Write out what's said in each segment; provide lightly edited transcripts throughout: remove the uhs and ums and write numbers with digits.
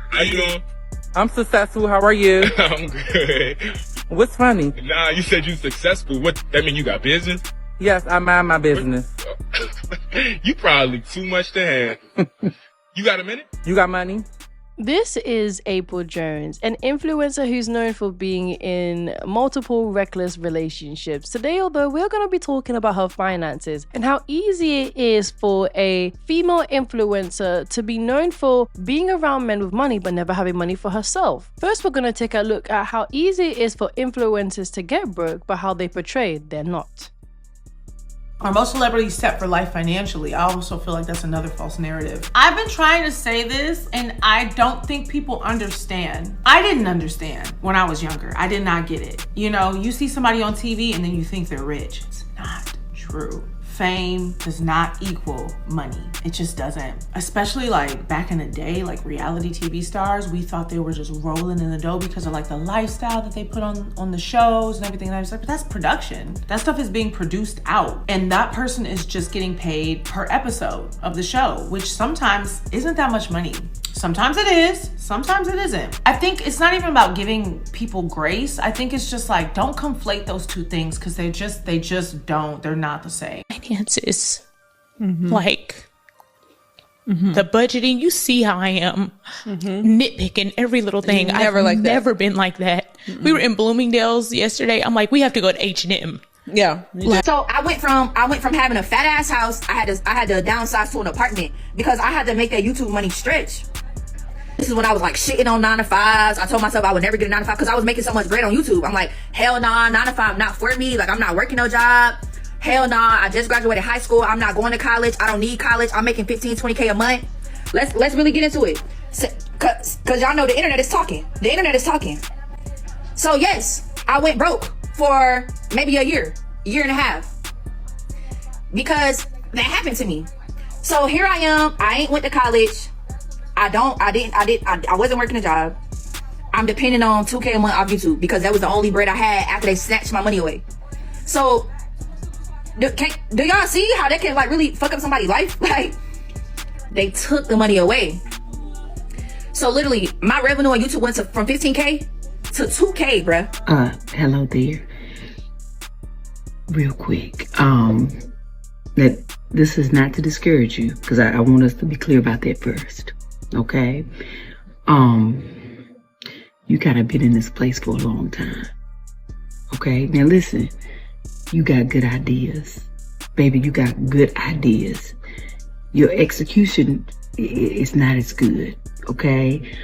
How you doing? I'm successful. How are you? I'm good. What's funny? Nah, you said you successful. What, that mean you got business? Yes, I mind my business. You probably too much to handle. You got a minute? You got money? This is Apryl Jones, an influencer who's known for being in multiple reckless relationships. Today, although, we're going to be talking about her finances and how easy it is for a female influencer to be known for being around men with money but never having money for herself. First, we're going to take a look at how easy it is for influencers to get broke, but how they portray they're not. Are most celebrities set for life financially? I also feel like that's another false narrative. I've been trying to say this and I don't think people understand. I didn't understand when I was younger. I did not get it. You know, you see somebody on TV and then you think they're rich. It's not true. Fame does not equal money. It just doesn't. Especially like back in the day, like reality TV stars, we thought they were just rolling in the dough because of like the lifestyle that they put on the shows and everything. And I was like, but that's production. That stuff is being produced out. And that person is just getting paid per episode of the show, which sometimes isn't that much money. Sometimes it is, sometimes it isn't. I think it's not even about giving people grace. I think it's just like, don't conflate those two things because they just don't, they're not the same. Finances, like the budgeting, you see how I am nitpicking every little thing. I've never been like that. We were in Bloomingdale's yesterday. I'm like, we have to go to H&M. Yeah. So I went from having a fat ass house. I had to downsize to an apartment because I had to make that YouTube money stretch. This is when I was like shitting on 9 to 5s. I told myself I would never get a 9 to 5 because I was making so much bread on YouTube. I'm like, hell nah, 9 to 5 not for me. Like, I'm not working no job. Hell nah, I just graduated high school. I'm not going to college. I don't need college. I'm making 15, 20K a month. Let's really get into it. Cause y'all know the internet is talking. The internet is talking. So yes, I went broke for maybe a year and a half. Because that happened to me. So here I am. I ain't went to college. I wasn't working a job. I'm depending on 2K a month off YouTube because that was the only bread I had after they snatched my money away. So, do y'all see how that can like really fuck up somebody's life? Like, they took the money away. So literally, my revenue on YouTube went from 15K to 2K, bruh. Hello there. Real quick, this is not to discourage you because I want us to be clear about that first. Okay, you kind of been in this place for a long time. Okay, now listen, you got good ideas, baby. You got good ideas. Your execution is not as good. Okay,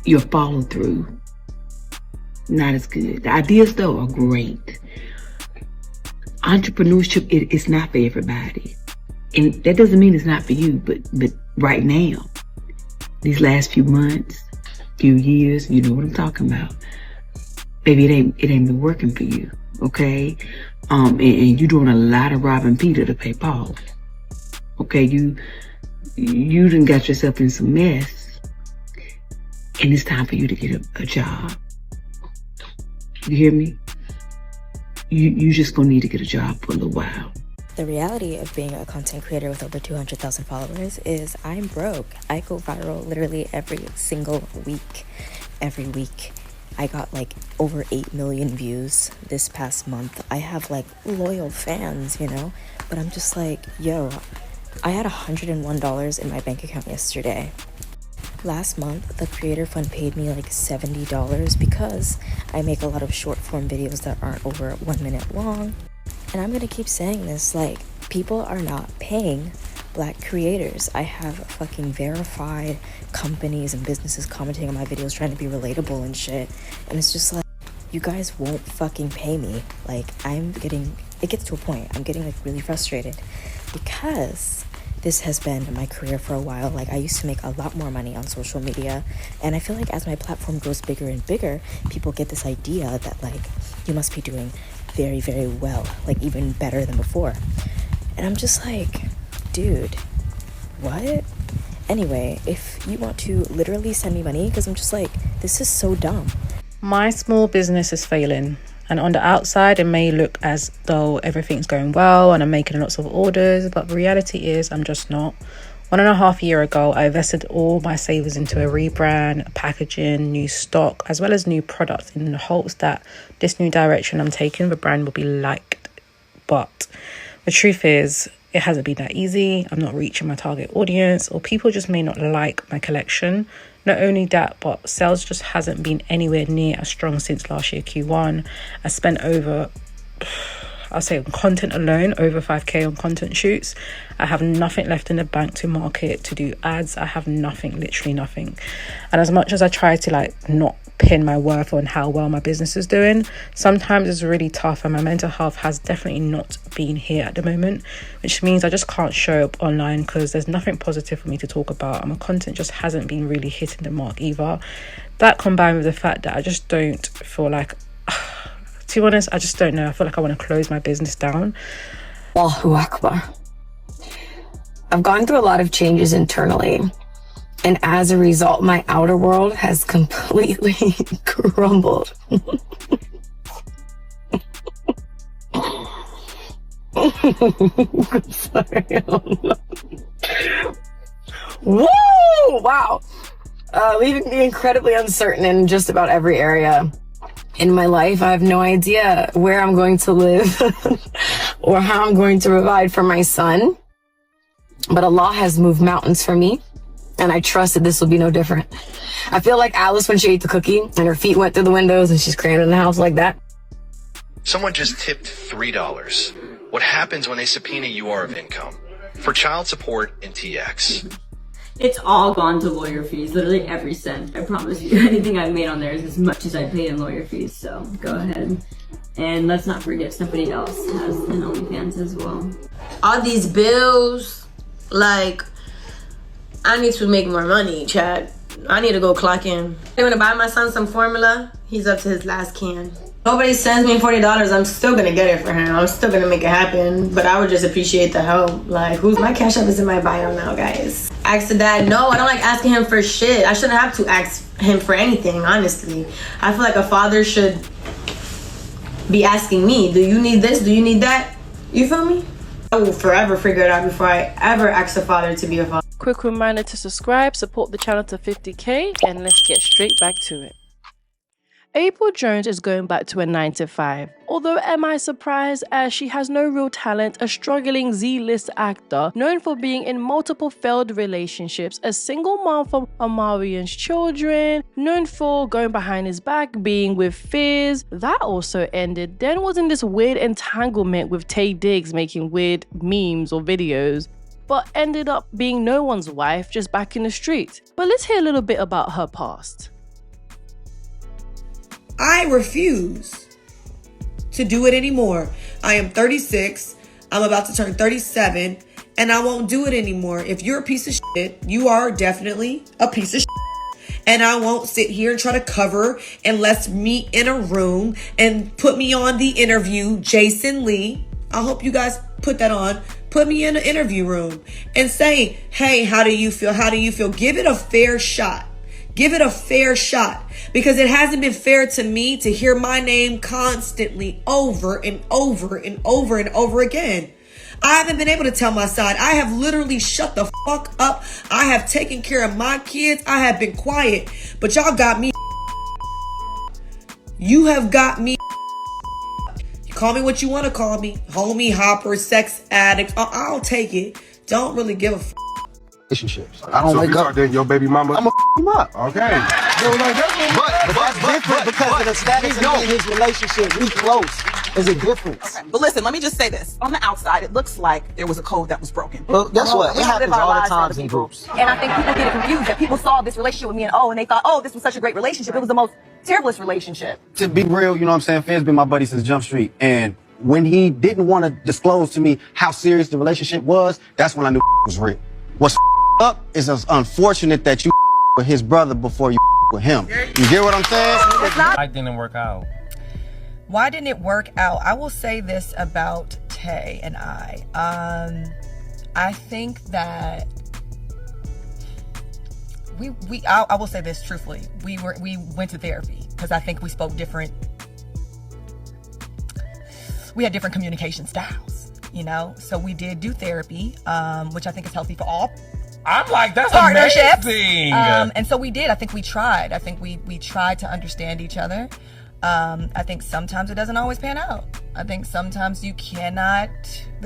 your follow through not as good. The ideas though are great. Entrepreneurship is not for everybody. And that doesn't mean it's not for you, but right now, these last few months, few years, you know what I'm talking about. Baby, it ain't been working for you, okay? And you doing a lot of robbing Peter to pay Paul. Okay, you done got yourself in some mess, and it's time for you to get a job. You hear me? You just gonna need to get a job for a little while. The reality of being a content creator with over 200,000 followers is I'm broke. I go viral literally every single week. Every week. I got like over 8 million views this past month. I have like loyal fans, you know? But I'm just like, yo, I had $101 in my bank account yesterday. Last month, the Creator Fund paid me like $70 because I make a lot of short form videos that aren't over 1 minute long. And I'm gonna keep saying this, like, people are not paying Black creators. I have fucking verified companies and businesses commenting on my videos trying to be relatable and shit. And it's just like, you guys won't fucking pay me. Like, it gets to a point, I'm getting like really frustrated because this has been my career for a while. Like, I used to make a lot more money on social media, and I feel like as my platform grows bigger and bigger, people get this idea that like, you must be doing very, very well, like even better than before. And I'm just like, dude, what? Anyway, if you want to literally send me money, because I'm just like, this is so dumb. My small business is failing, and on the outside it may look as though everything's going well and I'm making lots of orders, but the reality is I'm just not. 1.5 years ago, I invested all my savings into a rebrand, packaging, new stock, as well as new products in the hopes that this new direction I'm taking, the brand will be liked. But the truth is, it hasn't been that easy. I'm not reaching my target audience, or people just may not like my collection. Not only that, but sales just hasn't been anywhere near as strong since last year Q1. I spent over, I'll say on content alone, over 5k on content shoots. I have nothing left in the bank to market, to do ads. I have nothing, literally nothing. And as much as I try to not pin my worth on how well my business is doing, sometimes it's really tough, and my mental health has definitely not been here at the moment, which means I just can't show up online because there's nothing positive for me to talk about, and my content just hasn't been really hitting the mark either. That combined with the fact that I just don't feel like, to be honest, I just don't know. I feel like I want to close my business down. Allahu Akbar. I've gone through a lot of changes internally, and as a result, my outer world has completely crumbled. Sorry. Woo! Wow. Leaving me incredibly uncertain in just about every area in my life. I have no idea where I'm going to live or how I'm going to provide for my son. But Allah has moved mountains for me, and I trust that this will be no different. I feel like Alice when she ate the cookie and her feet went through the windows and she's crammed in the house like that. Someone just tipped $3. What happens when they subpoena your of income? For child support and TX. It's all gone to lawyer fees, literally every cent. I promise you, anything I've made on there is as much as I paid in lawyer fees, so go ahead. And let's not forget somebody else has an OnlyFans as well. All these bills, I need to make more money, Chad. I need to go clock in. I'm gonna buy my son some formula. He's up to his last can. Nobody sends me $40, I'm still gonna get it for him. I'm still gonna make it happen, but I would just appreciate the help. My Cash App is in my bio now, guys. Ask the dad. No, I don't like asking him for shit. I shouldn't have to ask him for anything, honestly. I feel like a father should be asking me, do you need this? Do you need that? You feel me? I will forever figure it out before I ever ask a father to be a father. Quick reminder to subscribe, support the channel to 50k, and let's get straight back to it. Apryl Jones is going back to a 9-to-5. Although am I surprised, as she has no real talent, a struggling Z-list actor known for being in multiple failed relationships, a single mom from Omari's children, known for going behind his back, being with Fizz, that also ended, then was in this weird entanglement with Tay Diggs making weird memes or videos, but ended up being no one's wife, just back in the streets. But let's hear a little bit about her past. I refuse to do it anymore. I am 36. I'm about to turn 37, and I won't do it anymore. If you're a piece of shit, you are definitely a piece of shit. And I won't sit here and try to cover and let's meet in a room and put me on the interview, Jason Lee. I hope you guys put that on. Put me in an interview room and say, hey, how do you feel? How do you feel? Give it a fair shot. Give it a fair shot, because it hasn't been fair to me to hear my name constantly over and over and over and over again. I haven't been able to tell my side. I have literally shut the fuck up. I have taken care of my kids. I have been quiet, but y'all got me. You have got me. You call me what you want to call me. Homie, hopper, sex addict. I'll take it. Don't really give a fuck. Relationships. I don't wake up. Your baby mama. I'm gonna him up. Okay. But that's different because of the status of his relationship. We close. There's a difference. Okay. But listen, let me just say this. On the outside, it looks like there was a code that was broken. Well, guess what? It happens all the times in groups. And I think people get confused that people saw this relationship with me and they thought, oh, this was such a great relationship. It was the most terriblest relationship. To be real, you know what I'm saying? Finn's been my buddy since Jump Street. And when he didn't want to disclose to me how serious the relationship was, that's when I knew was real. What's up is unfortunate that you with his brother before you with him. You get what I'm saying? Why didn't it work out? Why didn't it work out? I will say this about Tay and I. I think that I will say this truthfully. We went to therapy because I think we spoke different. We had different communication styles, you know. So we did do therapy, which I think is healthy for all I'm like, that's partnerships. amazing. And so we did. I think we tried. I think we tried to understand each other. I think sometimes it doesn't always pan out. I think sometimes the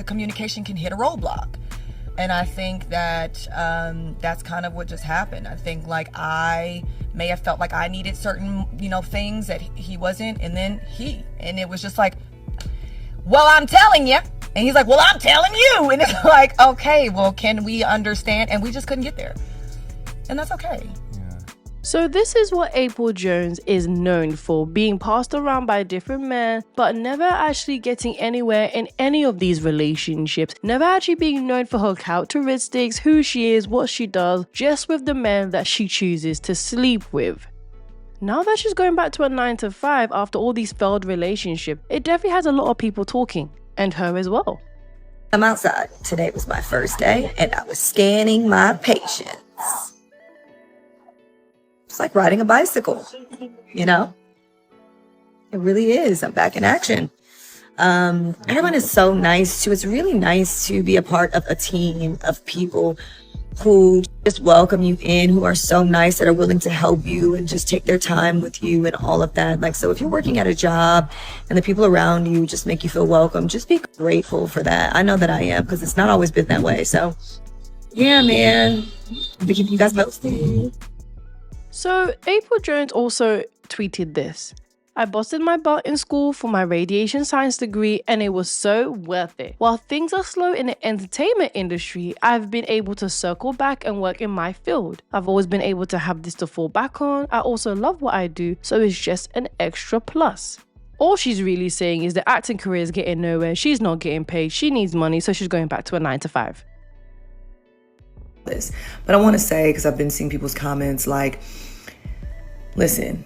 communication can hit a roadblock. And I think that that's kind of what just happened. I think like I may have felt like I needed certain, things that he wasn't, and then and it was just like, well, I'm telling you. And he's like, well, I'm telling you. And it's like, okay, well, can we understand? And we just couldn't get there. And that's okay. So this is what Apryl Jones is known for, being passed around by different men, but never actually getting anywhere in any of these relationships, never actually being known for her characteristics, who she is, what she does, just with the men that she chooses to sleep with. Now that she's going back to a 9-to-5 after all these failed relationships, it definitely has a lot of people talking, and her as well. I'm outside. Today was my first day, and I was scanning my patients. It's like riding a bicycle, It really is. I'm back in action. Everyone is so nice too. It's really nice to be a part of a team of people who just welcome you in, who are so nice, that are willing to help you and just take their time with you and all of that. Like, so if you're working at a job and the people around you just make you feel welcome, just be grateful for that. I know that I am, because it's not always been that way. So yeah, man, I'll be keeping you guys posted. So Apryl Jones also tweeted this. I busted my butt in school for my radiation science degree, and it was so worth it. While things are slow in the entertainment industry, I've been able to circle back and work in my field. I've always been able to have this to fall back on. I also love what I do, so it's just an extra plus. All she's really saying is the acting career is getting nowhere. She's not getting paid. She needs money, so she's going back to a 9-to-5. But I want to say, because I've been seeing people's comments like, listen,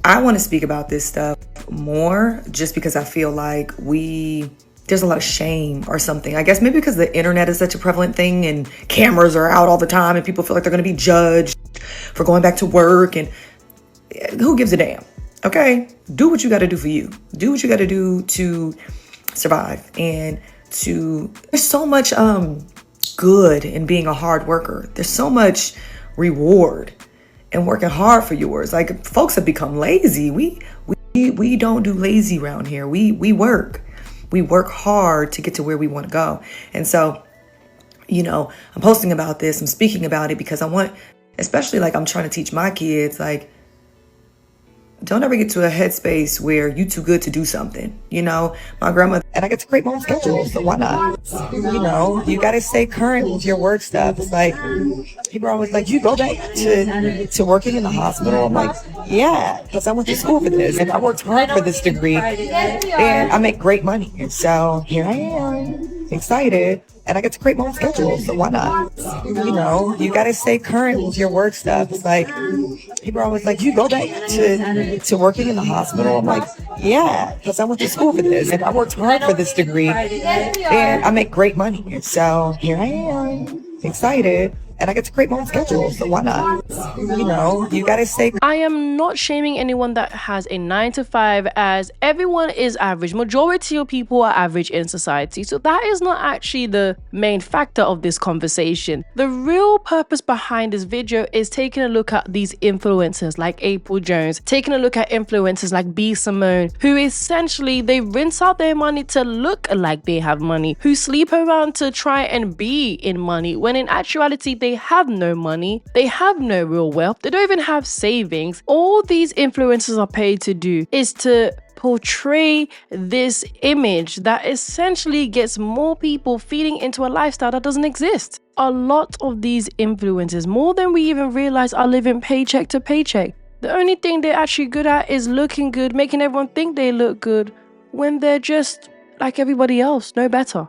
I want to speak about this stuff more, just because I feel like there's a lot of shame or something. I guess maybe because the internet is such a prevalent thing and cameras are out all the time and people feel like they're going to be judged for going back to work, and who gives a damn? Okay, do what you got to do for you. Do what you got to do to survive, and there's so much good in being a hard worker. There's so much reward in working hard for yours. Like, folks have become lazy. We don't do lazy around here. We work. We work hard to get to where we want to go. And so, I'm posting about this, I'm speaking about it because I want, especially like I'm trying to teach my kids, like, don't ever get to a headspace where you too good to do something. My grandmother, and I get to create my own schedule, so why not? You got to stay current with your work stuff. It's like, people are always like, you go back to working in the hospital. I'm like, yeah, because I went to school for this, and I worked hard for this degree, and I make great money. And so here I am, excited, and I get to create my own schedule, so why not? You got to stay current with your work stuff. It's like, people are always like, you go back to working in the hospital. I'm like, yeah, because I went to school for this, and I worked hard for this degree, and I make great money. And so here I am, excited, and I get to create my own schedule, so why not? You gotta stay. I am not shaming anyone that has a 9-to-5, as everyone is average. Majority of people are average in society, so that is not actually the main factor of this conversation. The real purpose behind this video is taking a look at these influencers like Apryl Jones, taking a look at influencers like B. Simone, who essentially they rinse out their money to look like they have money, who sleep around to try and be in money, when in actuality they have no money, they have no real wealth, they don't even have savings. All these influencers are paid to do is to portray this image that essentially gets more people feeding into a lifestyle that doesn't exist. A lot of these influencers, more than we even realize, are living paycheck to paycheck. The only thing they're actually good at is looking good, making everyone think they look good, when they're just like everybody else, no better.